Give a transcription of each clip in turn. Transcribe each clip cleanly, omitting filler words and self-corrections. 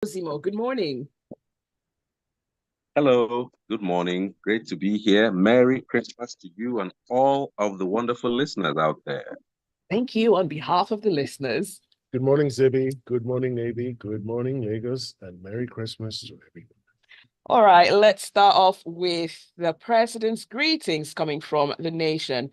Bozimo, good morning. Hello, good morning. Great to be here. Merry Christmas to you and all of the wonderful listeners out there. Thank you on behalf of the listeners. Good morning, Zibby. Good morning, Navy. Good morning, Lagos. And Merry Christmas to everyone. All right, let's start off with the president's greetings coming from the nation.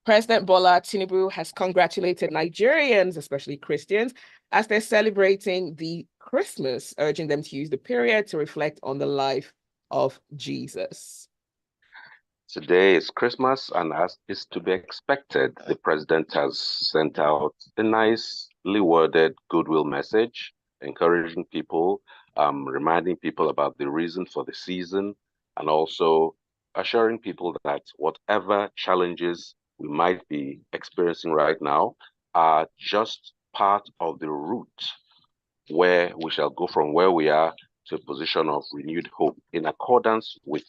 President Bola Tinubu has congratulated Nigerians, especially Christians, as they're celebrating the Christmas, urging them to use the period to reflect on the life of Jesus. Today is Christmas, and as is to be expected, the president has sent out a nicely worded goodwill message, encouraging people, reminding people about the reason for the season, and also assuring people that whatever challenges we might be experiencing right now are just part of the route where we shall go from where we are to a position of renewed hope in accordance with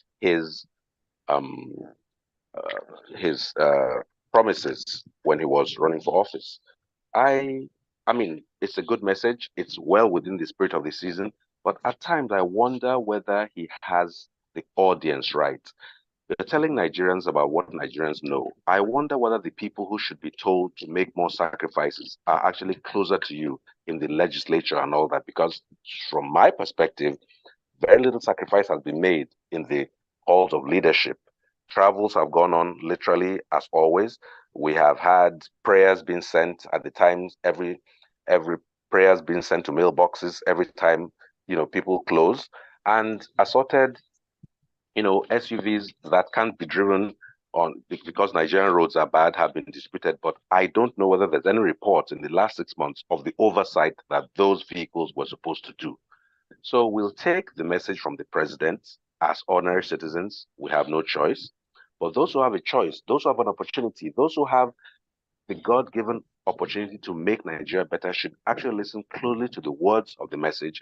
um, his promises when he was running for office. I I mean, it's a good message. It's well within the spirit of the season, but at times I wonder whether he has the audience right. You're telling Nigerians about what Nigerians know. I wonder whether the people who should be told to make more sacrifices are actually closer to you in the legislature and all that, because from my perspective, very little sacrifice has been made in the halls of leadership. Travels have gone on literally as always. We have had prayers being sent at the times, every prayers being sent to mailboxes every time, people close. And assorted, SUVs that can't be driven on because Nigerian roads are bad have been disputed, but I don't know whether there's any reports in the last 6 months of the oversight that those vehicles were supposed to do. So we'll take the message from the president. As ordinary citizens, we have no choice. But those who have a choice, those who have an opportunity, those who have the God given opportunity to make Nigeria better should actually listen closely to the words of the message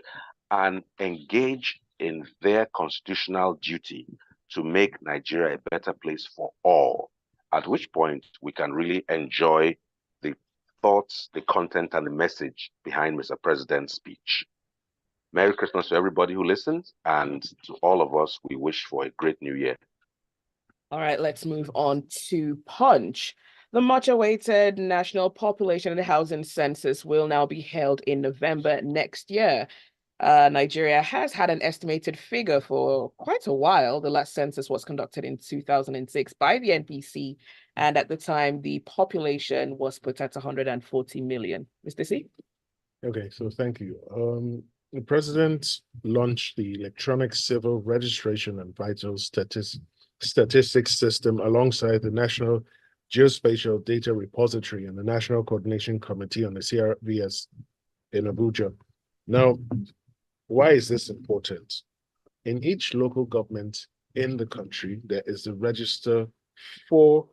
and engage in their constitutional duty to make Nigeria a better place for all. At which point we can really enjoy the thoughts, the content, and the message behind Mr. President's speech. Merry Christmas to everybody who listens, and to all of us, we wish for a great new year. All right, let's move on to Punch. The much awaited National Population and Housing Census will now be held in November next year. Nigeria has had an estimated figure for quite a while. The last census was conducted in 2006 by the NPC, and at the time, the population was put at 140 million. Mr. C? Okay, so thank you. The president launched the Electronic Civil Registration and Vital Statistics System alongside the National Geospatial Data Repository and the National Coordination Committee on the CRVS in Abuja. Now, why is this important? In each local government in the country, there is a register for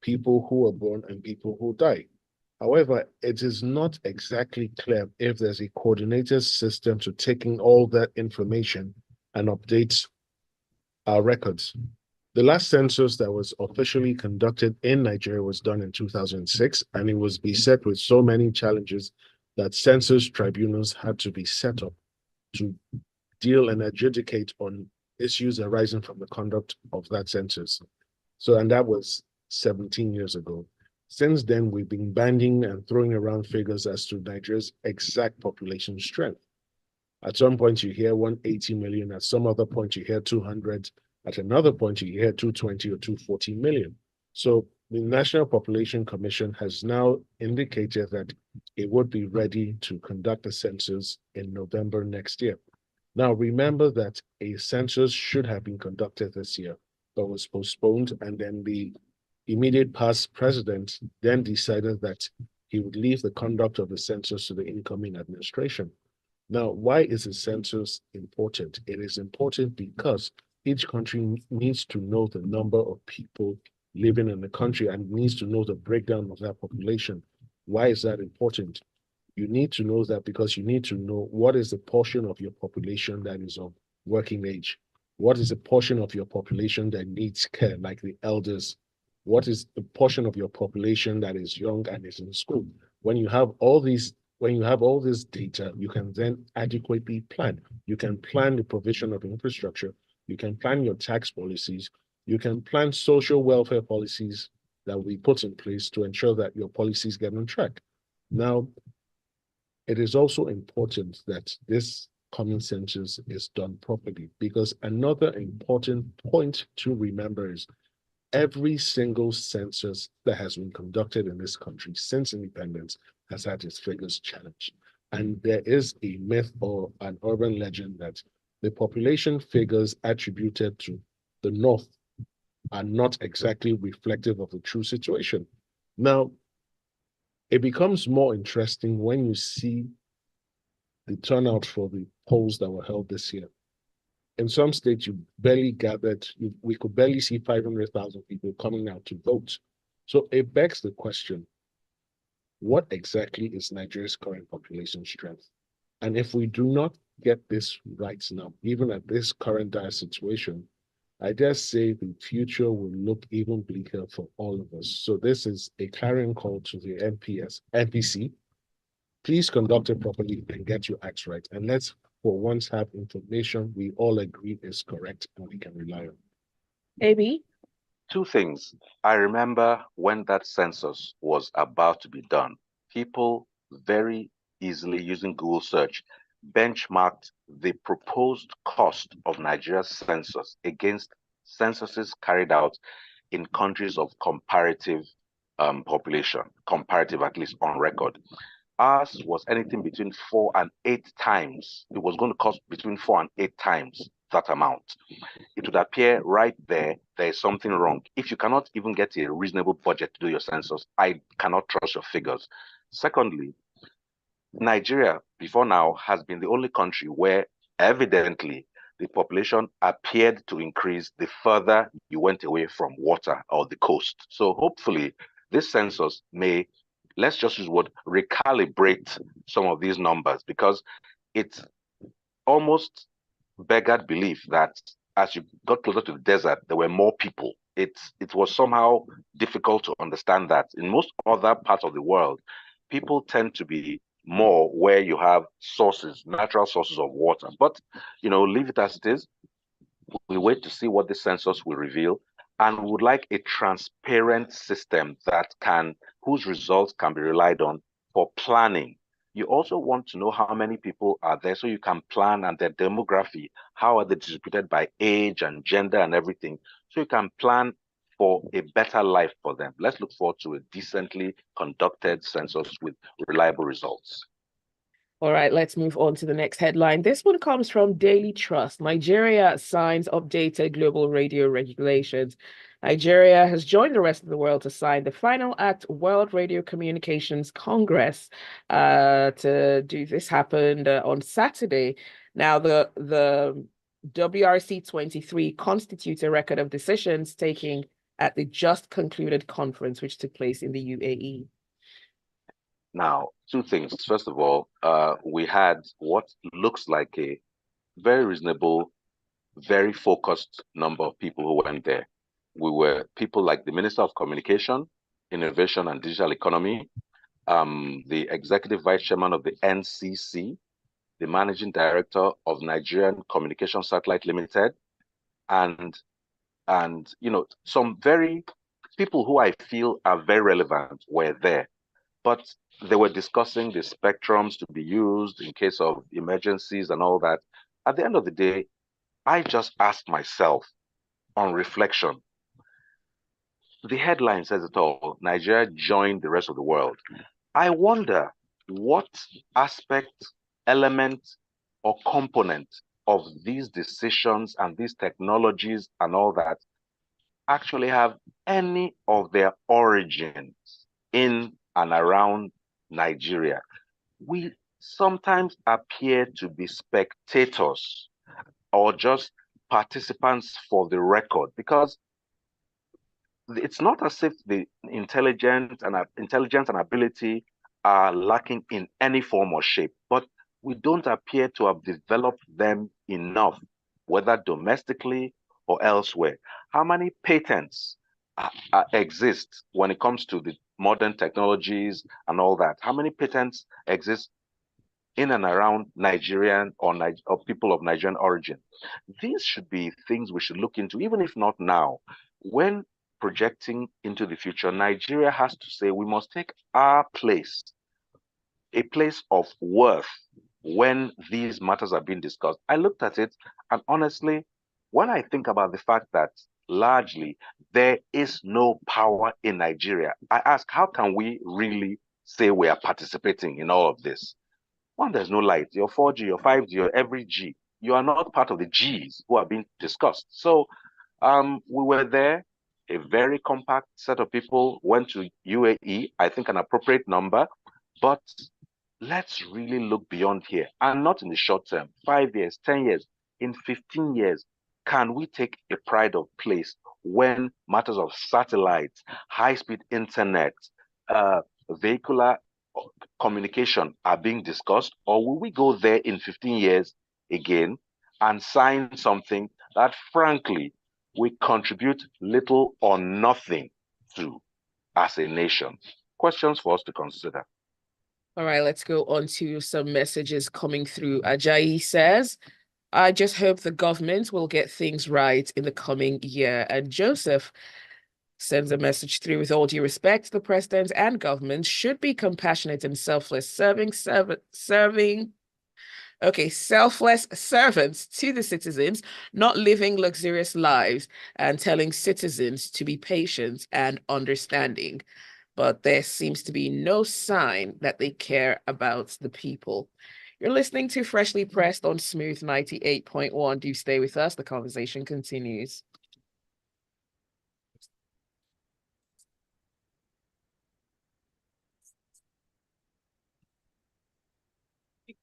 people who are born and people who die. However, it is not exactly clear if there's a coordinated system to taking all that information and update our records. The last census that was officially conducted in Nigeria was done in 2006, and it was beset with so many challenges that census tribunals had to be set up to deal and adjudicate on issues arising from the conduct of that census. So, and that was 17 years ago. Since then, we've been banding and throwing around figures as to Nigeria's exact population strength. At some point, you hear 180 million. At some other point, you hear 200. At another point, you hear 220 or 240 million. So the National Population Commission has now indicated that it would be ready to conduct a census in November next year. Now, remember that a census should have been conducted this year, but was postponed, and then the immediate past president then decided that he would leave the conduct of the census to the incoming administration. Now, why is the census important? It is important because each country needs to know the number of people living in the country and needs to know the breakdown of that population. Why is that important? You need to know that because you need to know what is the portion of your population that is of working age. What is the portion of your population that needs care, like the elders? What is the portion of your population that is young and is in school? When you have all these when you have all this data, you can then adequately plan. You can plan the provision of infrastructure. You can plan your tax policies. You can plan social welfare policies that we put in place to ensure that your policies get on track. Now, it is also important that this coming census is done properly, because another important point to remember is every single census that has been conducted in this country since independence has had its figures challenged. And there is a myth or an urban legend that the population figures attributed to the North are not exactly reflective of the true situation. Now, it becomes more interesting when you see the turnout for the polls that were held this year. In some states, we could barely see 500,000 people coming out to vote. So it begs the question, what exactly is Nigeria's current population strength? And if we do not get this right now, even at this current dire situation, I dare say the future will look even bleaker for all of us. So this is a clarion call to the NPC. Please conduct it properly and get your acts right. And let's for once have information we all agree is correct and we can rely on. AB? Two things. I remember when that census was about to be done, people very easily using Google search benchmarked the proposed cost of Nigeria's census against censuses carried out in countries of comparative population, comparative at least on record. Ours was anything between 4 and 8 times. It was going to cost between 4 and 8 times that amount. It would appear right there is something wrong. If you cannot even get a reasonable budget to do your census, I cannot trust your figures. Secondly, Nigeria, before now, has been the only country where evidently the population appeared to increase the further you went away from water or the coast. So hopefully this census may, let's just use the word, recalibrate some of these numbers, because it's almost beggared belief that as you got closer to the desert, there were more people. It was somehow difficult to understand that. In most other parts of the world, people tend to be more where you have sources, natural sources of water. But, leave it as it is. We wait to see what the census will reveal, and we would like a transparent system whose results can be relied on for planning. You also want to know how many people are there so you can plan, and their demography, how are they distributed by age and gender and everything, so you can plan for a better life for them. Let's look forward to a decently conducted census with reliable results. All right, let's move on to the next headline. This one comes from Daily Trust. Nigeria signs updated global radio regulations. Nigeria has joined the rest of the world to sign the Final Act World Radio Communications Congress. To do this happened on Saturday. Now, the WRC 23 constitutes a record of decisions taken at the just concluded conference, which took place in the UAE. Now, two things. First of all, we had what looks like a very reasonable, very focused number of people who went there. We were people like the Minister of Communication, Innovation and Digital Economy, the Executive Vice Chairman of the NCC, the Managing Director of Nigerian Communication Satellite Limited, and some very people who I feel are very relevant were there. But they were discussing the spectrums to be used in case of emergencies and all that. At the end of the day, I just asked myself on reflection, the headline says it all. Nigeria joined the rest of the world. I wonder what aspect, element, or component of these decisions and these technologies and all that actually have any of their origins in and around Nigeria. We sometimes appear to be spectators or just participants for the record, because it's not as if the intelligence and ability are lacking in any form or shape, but we don't appear to have developed them enough, whether domestically or elsewhere. How many patents exist when it comes to the modern technologies and all that? How many patents exist in and around Nigerian or people of Nigerian origin? These should be things we should look into, even if not now. When projecting into the future, Nigeria has to say we must take our place, a place of worth when these matters are being discussed. I looked at it, and honestly, when I think about the fact that largely there is no power in Nigeria, I ask, how can we really say we are participating in all of this? One, there's no light. Your 4G, your 5G, your every G. You are not part of the Gs who are being discussed. So we were there. A very compact set of people went to UAE, I think an appropriate number, but let's really look beyond here, and not in the short term, 5 years, 10 years, in 15 years. Can we take a pride of place when matters of satellites, high-speed internet, vehicular communication are being discussed, or will we go there in 15 years again and sign something that, frankly, we contribute little or nothing to as a nation? Questions for us to consider. All right, let's go on to some messages coming through. Ajayi says, I just hope the government will get things right in the coming year. And Joseph sends a message through: with all due respect, the president and government should be compassionate and selfless, selfless servants to the citizens, not living luxurious lives and telling citizens to be patient and understanding. But there seems to be no sign that they care about the people. You're listening to Freshly Pressed on Smooth 98.1. Do stay with us. The conversation continues.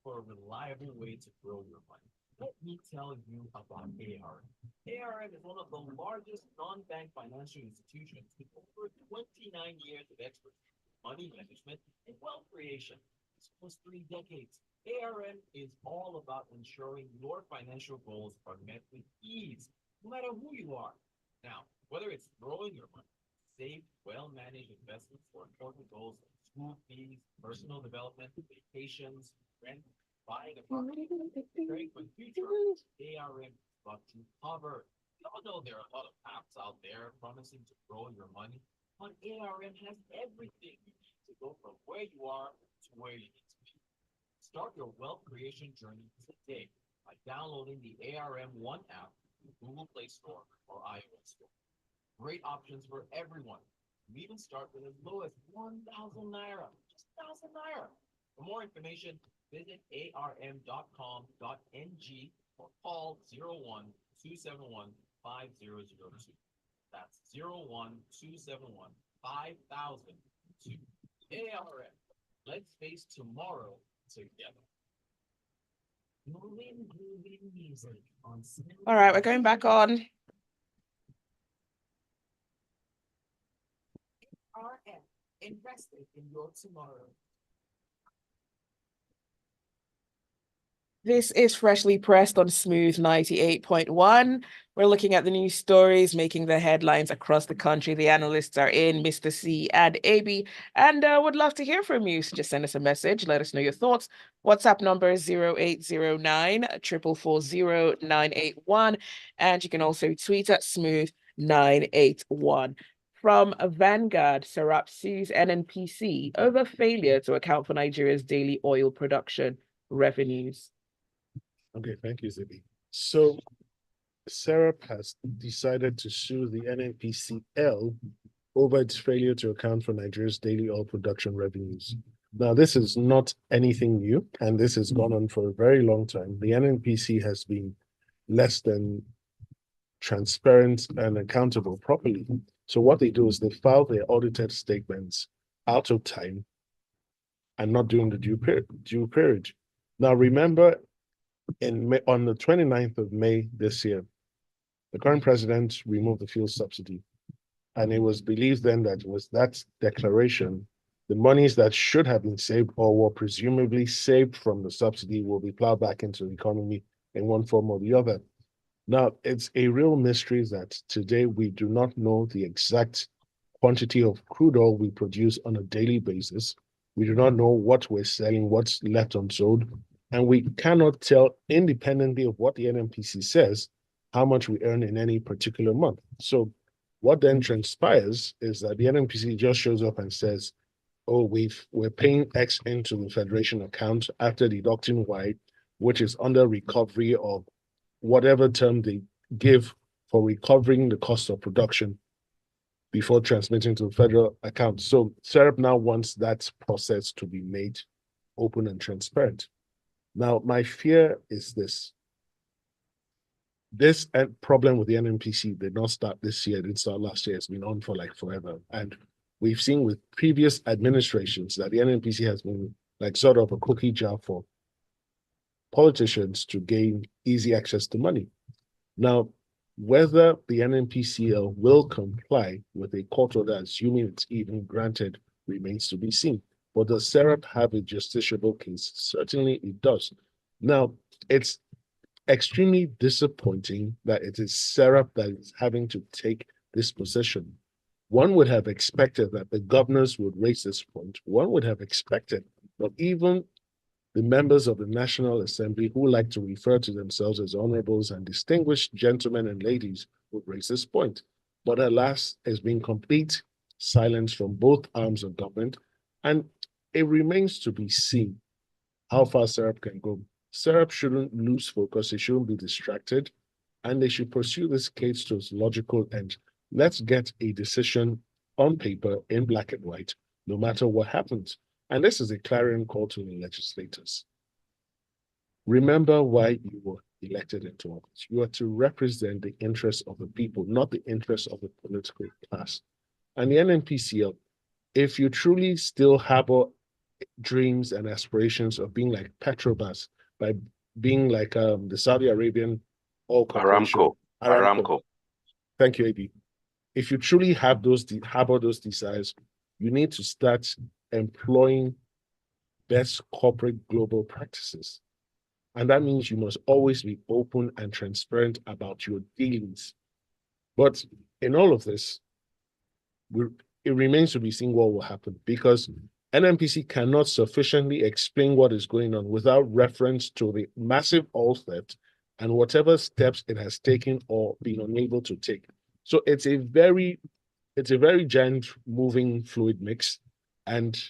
For a reliable way to grow your money, let me tell you about ARM. ARM is one of the largest non-bank financial institutions with over 29 years of expertise in money management and wealth creation. It's almost 3 decades. ARM is all about ensuring your financial goals are met with ease, no matter who you are. Now, whether it's growing your money, safe, well-managed investments for important goals like school fees, personal development, vacations, rent, buying a property, preparing for the future, ARM is what you cover. We all know there are a lot of apps out there promising to grow your money, but ARM has everything you need to go from where you are to where you need to be. Start your wealth creation journey today by downloading the ARM One app from the Google Play Store or iOS Store. Great options for everyone. You even start with as low as 1,000 naira, just 1,000 naira. For more information, visit arm.com.ng or call 01-271-5002. That's 01-271-5002. ARM, let's face tomorrow together. All right, we're going back on. RM, invested in your tomorrow. This is Freshly Pressed on Smooth 98.1. We're looking at the news stories making the headlines across the country. The analysts are in, Mr. C and AB, and would love to hear from you. So just send us a message. Let us know your thoughts. WhatsApp number is 0809 440 981. And you can also tweet at Smooth981. From Vanguard, SREP sues NNPC over failure to account for Nigeria's daily oil production revenues. Okay, thank you, Zibby. So, SREP has decided to sue the NNPCL over its failure to account for Nigeria's daily oil production revenues. Now, this is not anything new, and this has gone on for a very long time. The NNPC has been less than transparent and accountable properly. So what they do is they file their audited statements out of time and not during the due period. Now, remember, on the 29th of May this year, the current president removed the fuel subsidy. And it was believed then that it was that declaration, the monies that should have been saved or were presumably saved from the subsidy will be plowed back into the economy in one form or the other. Now, it's a real mystery that today we do not know the exact quantity of crude oil we produce on a daily basis. We do not know what we're selling, what's left unsold, and we cannot tell, independently of what the NNPC says, how much we earn in any particular month. So what then transpires is that the NNPC just shows up and says, oh, we're paying X into the Federation account after deducting Y, which is under recovery of whatever term they give for recovering the cost of production before transmitting to the federal account. So SREP now wants that process to be made open and transparent. Now, my fear is this. This problem with the NNPC did not start this year, it didn't start last year, it's been on for like forever. And we've seen with previous administrations that the NNPC has been like sort of a cookie jar for politicians to gain easy access to money. Now, whether the NNPCL will comply with a court order, assuming it's even granted, remains to be seen. But does SREP have a justiciable case? Certainly it does. Now, it's extremely disappointing that it is SREP that is having to take this position. One would have expected that the governors would raise this point. One would have expected that even the members of the National Assembly, who like to refer to themselves as honorables and distinguished gentlemen and ladies, would raise this point. But alas, there's been complete silence from both arms of government, and it remains to be seen how far SREP can go. SREP shouldn't lose focus, it shouldn't be distracted, and they should pursue this case to its logical end. Let's get a decision on paper in black and white, no matter what happens. And this is a clarion call to the legislators. Remember why you were elected into office. You are to represent the interests of the people, not the interests of the political class. And the NNPCL, if you truly still harbor dreams and aspirations of being like Petrobras, by being like the Saudi Arabian oil corporation, Aramco. Thank you, AB. If you truly have harbor those desires, you need to start employing best corporate global practices. And that means you must always be open and transparent about your dealings. But in all of this, it remains to be seen what will happen, because NNPC cannot sufficiently explain what is going on without reference to the massive oil theft and whatever steps it has taken or been unable to take. So it's a very giant moving fluid mix. And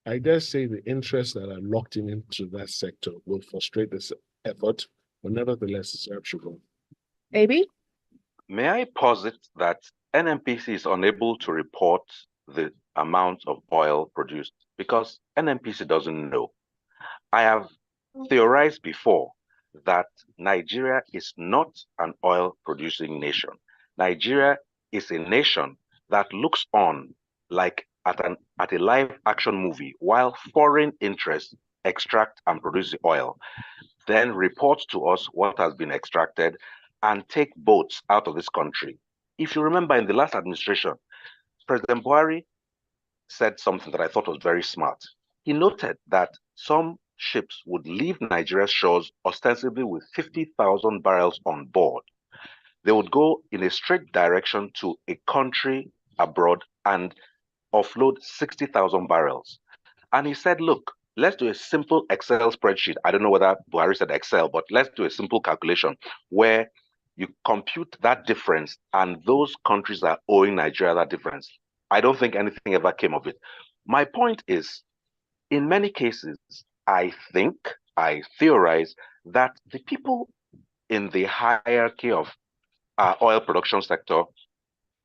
I dare say the interests that are locked into that sector will frustrate this effort, but nevertheless, it's actionable. AB? May I posit that NNPC is unable to report the amount of oil produced because NNPC doesn't know. I have theorized before that Nigeria is not an oil-producing nation. Nigeria is a nation that looks on like at a live action movie while foreign interests extract and produce the oil, then report to us what has been extracted and take boats out of this country. If you remember, in the last administration, President Buhari said something that I thought was very smart. He noted that some ships would leave Nigeria's shores ostensibly with 50,000 barrels on board. They would go in a straight direction to a country abroad and offload 60,000 barrels. And he said, look, let's do a simple Excel spreadsheet. I don't know whether Buhari said Excel, but let's do a simple calculation where you compute that difference and those countries are owing Nigeria that difference. I don't think anything ever came of it. My point is, in many cases, I theorize that the people in the hierarchy of our oil production sector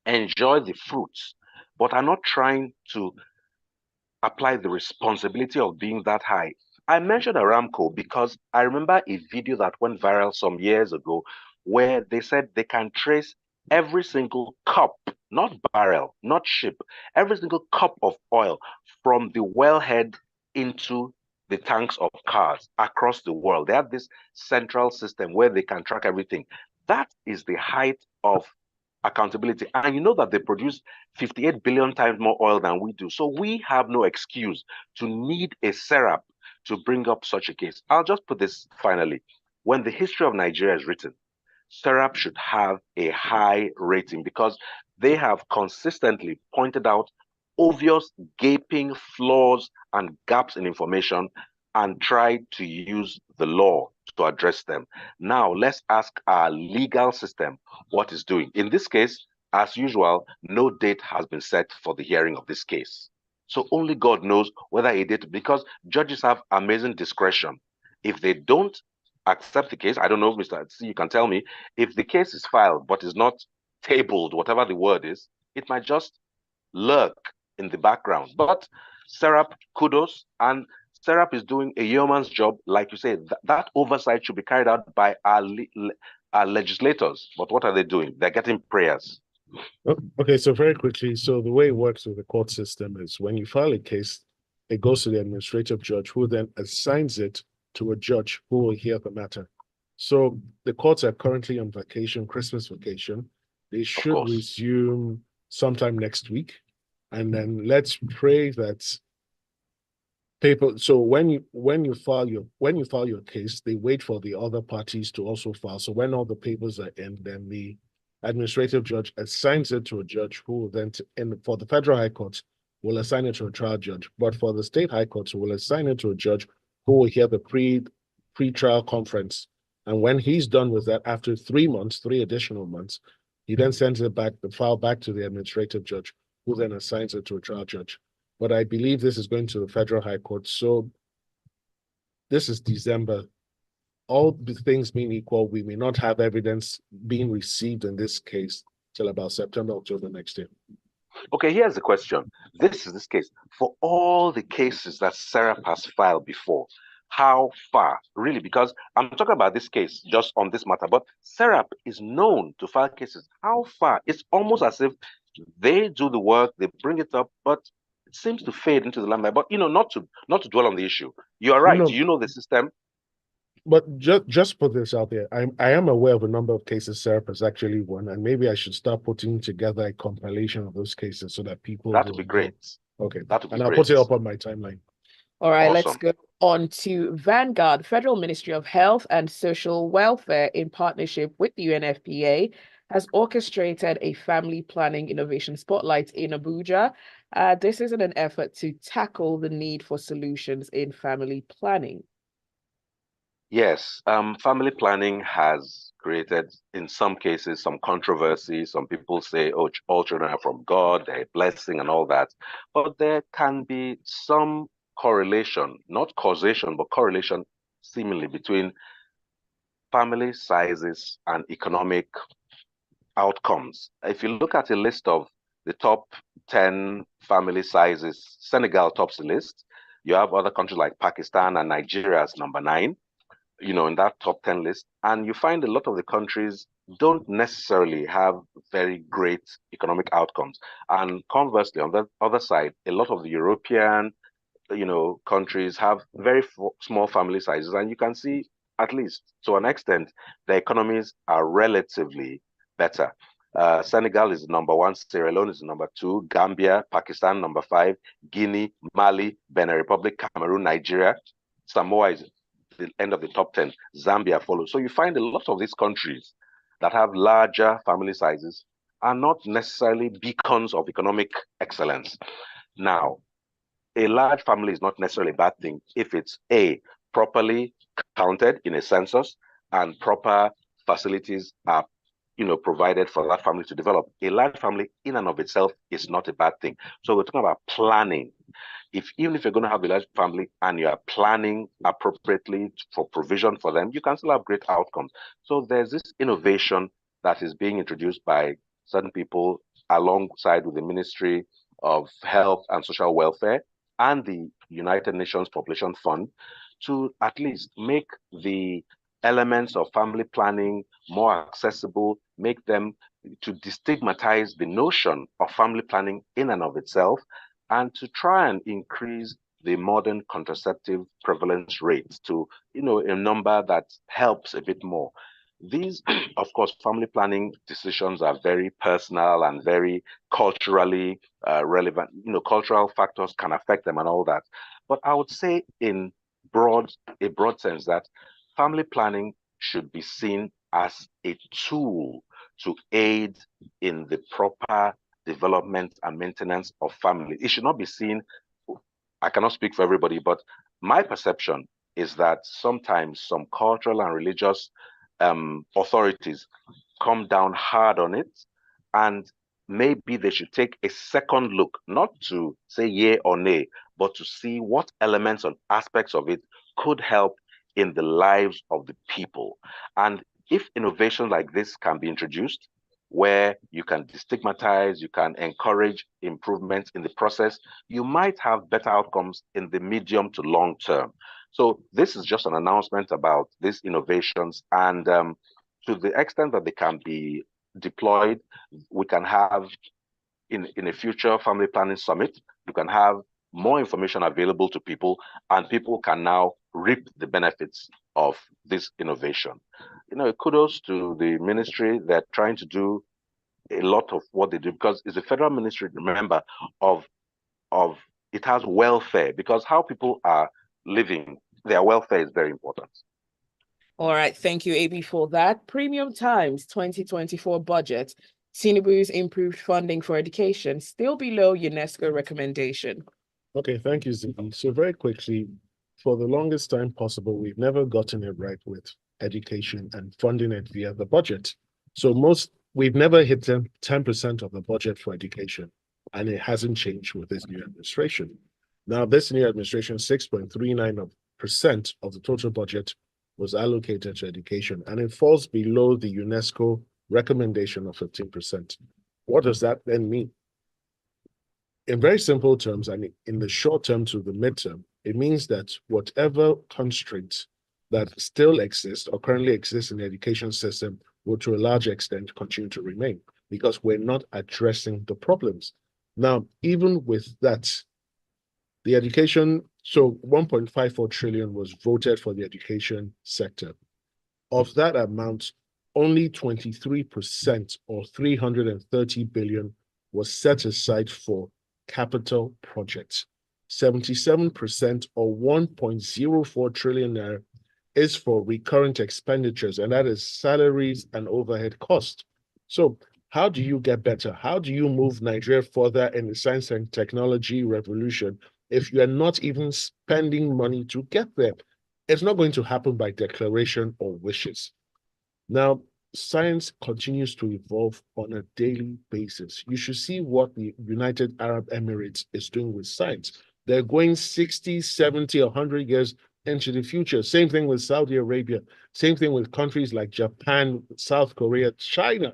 enjoy the fruits, but are not trying to apply the responsibility of being that high. I mentioned Aramco because I remember a video that went viral some years ago where they said they can trace every single cup, not barrel, not ship, every single cup of oil from the wellhead into the tanks of cars across the world. They have this central system where they can track everything. That is the height of accountability. And you know that they produce 58 billion times more oil than we do. So we have no excuse to need a SREP to bring up such a case. I'll just put this finally. When the history of Nigeria is written, SREP should have a high rating because they have consistently pointed out obvious gaping flaws and gaps in information and tried to use the law to address them. Now, let's ask our legal system what it's doing. In this case, as usual, no date has been set for the hearing of this case. So only God knows whether a date, because judges have amazing discretion. If they don't accept the case, I don't know, Mr. C, you can tell me, if the case is filed but is not tabled, whatever the word is, it might just lurk in the background. But SREP, kudos, and SREP is doing a yeoman's job. Like you say, that oversight should be carried out by our legislators. But what are they doing? They're getting prayers. Okay, so very quickly, so the way it works with the court system is when you file a case, it goes to the administrative judge who then assigns it to a judge who will hear the matter. So the courts are currently on vacation, Christmas vacation. They should resume sometime next week. And then let's pray that people, so when you file your case, they wait for the other parties to also file. So when all the papers are in, then the administrative judge assigns it to a judge who will then, for the federal high courts, will assign it to a trial judge. But for the state high courts, will assign it to a judge who will hear the pre-trial conference. And when he's done with that, after 3 months, 3 additional months, he then sends it back, the file back to the administrative judge, who then assigns it to a trial judge. But I believe this is going to the federal high court. So this is December. All the things being equal, we may not have evidence being received in this case till about September, October next year. Okay, here's the question. This is this case. For all the cases that SREP has filed before, how far, really, because I'm talking about this case just on this matter, but SREP is known to file cases. How far? It's almost as if they do the work, they bring it up, but it seems to fade into the limelight. But not to dwell on the issue. You are right. No. You know the system. But just put this out there. I am aware of a number of cases SREP has actually won, and maybe I should start putting together a compilation of those cases so that people. That would be great. Okay, that would be and great. I'll put it up on my timeline. All right, Awesome. Let's go on to Vanguard. Federal Ministry of Health and Social Welfare, in partnership with the UNFPA, has orchestrated a family planning innovation spotlight in Abuja. This is in an effort to tackle the need for solutions in family planning. Yes, family planning has created, in some cases, some controversy. Some people say, oh, all children are from God, they're a blessing and all that. But there can be some correlation, not causation, but correlation seemingly between family sizes and economic outcomes. If you look at a list of the top 10 family sizes, Senegal tops the list. You have other countries like Pakistan and Nigeria as number 9. In that top 10 list. And you find a lot of the countries don't necessarily have very great economic outcomes. And conversely, on the other side, a lot of the European, countries have very small family sizes. And you can see, at least to an extent, the economies are relatively better. Senegal is number 1, Sierra Leone is number 2, Gambia, Pakistan, number 5, Guinea, Mali, Benin Republic, Cameroon, Nigeria, Samoa is the end of the top 10. Zambia follows. So you find a lot of these countries that have larger family sizes are not necessarily beacons of economic excellence. Now, a large family is not necessarily a bad thing if it's properly counted in a census and proper facilities are provided for that family to develop. A large family in and of itself is not a bad thing. So we're talking about planning. Even if you're going to have a large family and you are planning appropriately for provision for them, you can still have great outcomes. So there's this innovation that is being introduced by certain people alongside with the Ministry of Health and Social Welfare and the United Nations Population Fund to at least make the elements of family planning more accessible, make them to destigmatize the notion of family planning in and of itself, and to try and increase the modern contraceptive prevalence rate to, a number that helps a bit more. These, of course, family planning decisions are very personal and very culturally relevant. Cultural factors can affect them and all that. But I would say in a broad sense that family planning should be seen as a tool to aid in the proper development and maintenance of family. It should not be seen, I cannot speak for everybody, but my perception is that sometimes some cultural and religious authorities come down hard on it, and maybe they should take a second look, not to say yay or nay, but to see what elements and aspects of it could help in the lives of the people. And if innovations like this can be introduced, where you can destigmatize, you can encourage improvements in the process, you might have better outcomes in the medium to long term. So this is just an announcement about these innovations, and to the extent that they can be deployed, we can have in a future family planning summit, you can have more information available to people, and people can now reap the benefits of this innovation. Kudos to the ministry. They're trying to do a lot of what they do, because it's a federal ministry, remember, of it has welfare, because how people are living, their welfare is very important. All right, thank you, AB, for that. Premium Times 2024 budget. Tinubu's improved funding for education, still below UNESCO recommendation. Okay, thank you, Zibby. So very quickly, for the longest time possible, we've never gotten it right with education and funding it via the budget. So we've never hit 10% of the budget for education, and it hasn't changed with this new administration. Now, this new administration, 6.39% of the total budget was allocated to education, and it falls below the UNESCO recommendation of 15%. What does that then mean? In very simple terms, and in the short term to the midterm, it means that whatever constraints that still exist or currently exist in the education system will to a large extent continue to remain, because we're not addressing the problems. Now, even with that, the education, so 1.54 trillion was voted for the education sector. Of that amount, only 23% or 330 billion was set aside for capital projects. 77% or 1.04 trillion naira is for recurrent expenditures, and that is salaries and overhead costs. So how do you get better? How do you move Nigeria further in the science and technology revolution if you are not even spending money to get there? It's not going to happen by declaration or wishes. Now, science continues to evolve on a daily basis. You should see what the United Arab Emirates is doing with science. They're going 60, 70, 100 years into the future. Same thing with Saudi Arabia. Same thing with countries like Japan, South Korea, China.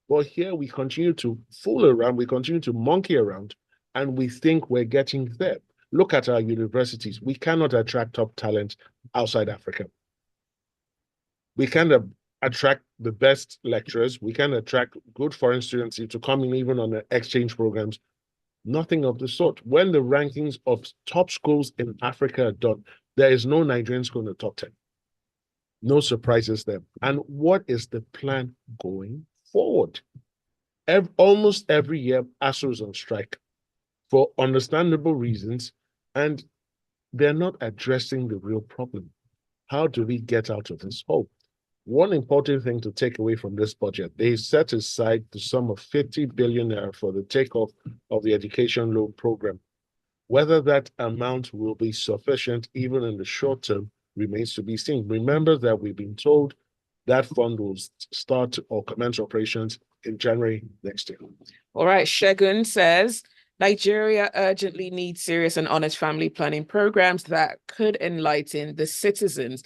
But here we continue to fool around, we continue to monkey around, and we think we're getting there. Look at our universities. We cannot attract top talent outside Africa. We can attract the best lecturers. We can attract good foreign students to come in even on the exchange programs. Nothing of the sort. When the rankings of top schools in Africa are done, there is no Nigerian school in the top 10. No surprises there. And what is the plan going forward? Almost every year, ASU is on strike for understandable reasons, and they're not addressing the real problem. How do we get out of this hole? One important thing to take away from this budget, they set aside the sum of 50 billion naira for the takeoff of the education loan program. Whether that amount will be sufficient even in the short term remains to be seen. Remember that we've been told that fund will start or commence operations in January next year. All right, Shegun says, Nigeria urgently needs serious and honest family planning programs that could enlighten the citizens.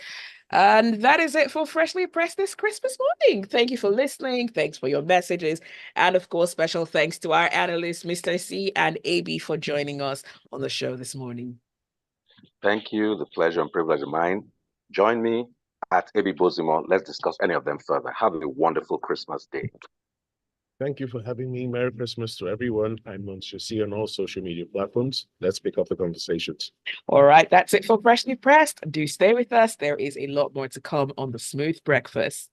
And that is it for Freshly Pressed this Christmas morning. Thank you for listening. Thanks for your messages. And of course, special thanks to our analysts, Mr. C and AB, for joining us on the show this morning. Thank you. The pleasure and privilege of mine. Join me at AB Bozimo. Let's discuss any of them further. Have a wonderful Christmas day. Thank you for having me. Merry Christmas to everyone. I'm Monsieur C on all social media platforms. Let's pick up the conversations. All right, that's it for Freshly Pressed. Do stay with us. There is a lot more to come on the Smooth Breakfast.